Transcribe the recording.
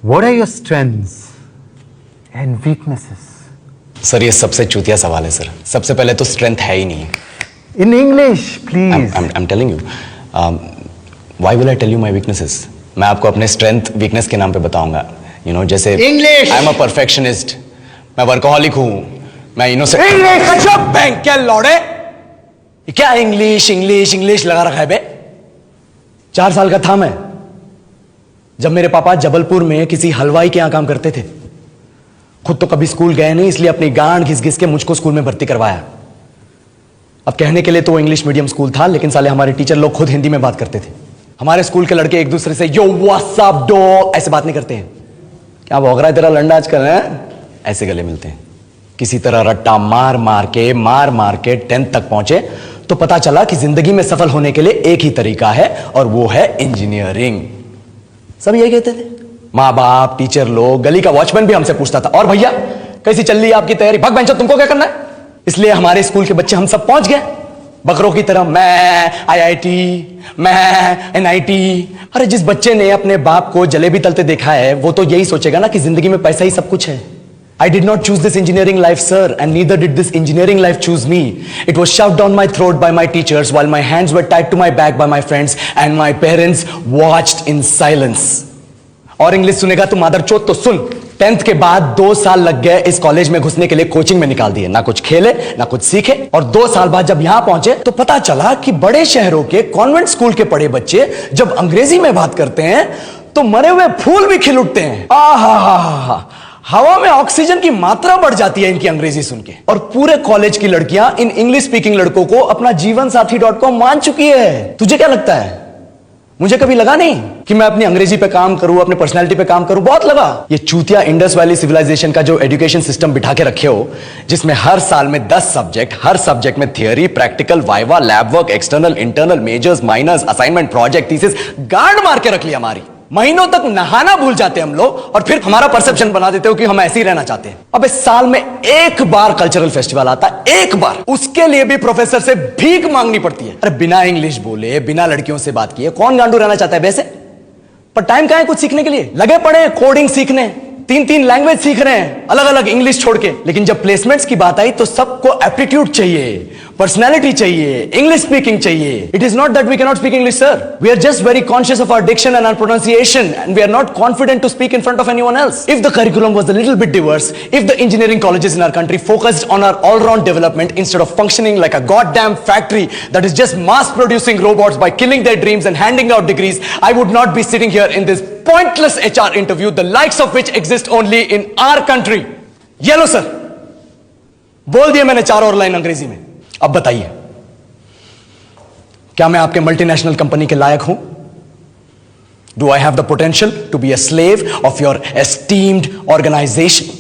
What are your strengths and weaknesses? Sir ये सबसे चूतिया सवाल है सर। सबसे पहले तो स्ट्रेंथ है ही नहीं। In English, please. I'm telling you. Why will I tell you my weaknesses? मैं आपको अपने स्ट्रेंथ वीकनेस के नाम पे बताऊंगा। You know, जैसे English. I'm a perfectionist. मैं वर्कोहॉलिक हूँ। मैं इनोसेंट। English. बैंक क्या लौड़े? क्या इंग्लिश लगा रखा है बे? 4 साल का था मैं जब मेरे पापा जबलपुर में किसी हलवाई के यहां काम करते थे। खुद तो कभी स्कूल गए नहीं, इसलिए अपनी गांड घिस घिस के मुझको स्कूल में भर्ती करवाया। अब कहने के लिए तो वो इंग्लिश मीडियम स्कूल था, लेकिन साले हमारे टीचर लोग खुद हिंदी में बात करते थे। हमारे स्कूल के लड़के एक दूसरे से यो व्हाट्स अप डॉग ऐसे बात नहीं करते हैं। क्या भौंक रहा है तेरा लंडा आजकल है? ऐसे गले मिलते हैं। किसी तरह रट्टा मार मार के 10th तक पहुंचे तो पता चला कि जिंदगी में सफल होने के लिए एक ही तरीका है और वो है इंजीनियरिंग। सब यही कहते थे। माँ बाप, टीचर लोग, गली का वॉचमैन भी हमसे पूछता था, और भैया कैसी चल रही है आपकी तैयारी? भग बेंचो, तुमको क्या करना है? इसलिए हमारे स्कूल के बच्चे हम सब पहुंच गए बकरों की तरह। मैं IIT, मैं NIT। अरे जिस बच्चे ने अपने बाप को जलेबी तलते देखा है वो तो यही सोचेगा ना कि जिंदगी में पैसा ही सब कुछ है। I did not choose this engineering life, sir, and neither did this engineering life choose me. It was shoved down my throat by my teachers while my hands were tied to my back by my friends and my parents watched in silence. और English सुनेगा तो मादरचोद तो सुन। 10th के बाद 2 साल लग गए इस कॉलेज में घुसने के लिए, कोचिंग में निकाल दिए। ना कुछ खेले ना कुछ सीखे, और 2 साल बाद जब यहां पहुंचे तो पता चला कि बड़े शहरों के कॉन्वेंट स्कूल के पढ़े बच्चे जब अंग्रेजी में बात करते हैं तो मरे हुए फूल भी खिल उठते हैं। आहा, हवा में ऑक्सीजन की मात्रा बढ़ जाती है इनकी अंग्रेजी सुन के। और पूरे कॉलेज की लड़कियां इन इंग्लिश स्पीकिंग लड़कों को अपना जीवन साथी.com मान चुकी है। तुझे क्या लगता है? मुझे कभी लगा नहीं कि मैं अपनी अंग्रेजी पे काम करूं, अपने पर्सनालिटी पे काम करूं। बहुत लगा। ये चूतिया इंडस वैली सिविलाइजेशन का जो एजुकेशन सिस्टम बिठा के रखे हो, जिसमें हर साल में 10 सब्जेक्ट, हर सब्जेक्ट में theory, practical, viva, lab work, external, internal, majors, minors, assignment, project, thesis, गांड मार के रख लिया हमारी। महीनों तक नहाना भूल जाते हैं हम लोग, और फिर हमारा परसेप्शन बना देते हो कि हम ऐसे ही रहना चाहते हैं। अब इस साल में एक बार कल्चरल फेस्टिवल आता है, एक बार, उसके लिए भी प्रोफेसर से भीख मांगनी पड़ती है। अरे बिना इंग्लिश बोले, बिना लड़कियों से बात किए कौन गांडू रहना चाहता है वैसे? पर टाइम कहां है कुछ सीखने के लिए? लगे पड़े कोडिंग सीखने, 3 लैंग्वेज सीख रहे हैं अलग अलग इंग्लिश छोड़ के। लेकिन जब प्लेसमेंट्स की बात आई तो सबको एप्टीट्यूड चाहिए, पर्सनैलिटी चाहिए, इंग्लिश स्पीकिंग चाहिए। It is not that we can not speak English, sir. We are just very conscious of our diction and our pronunciation, and we are not confident to speak in front of anyone else. If the curriculum was a little bit diverse, if the engineering colleges in our country focused on our all round development instead of functioning like a goddamn factory that is just mass producing robots by killing their dreams and handing out degrees, I would not be sitting here in this pointless HR interview, the likes of which exist only in our country. ये लो sir, बोल दिया मैंने 4 और line अंग्रेजी में। अब बताइए, क्या मैं आपके मल्टीनेशनल कंपनी के लायक हूं? Do I have the potential to be a slave of your esteemed organization?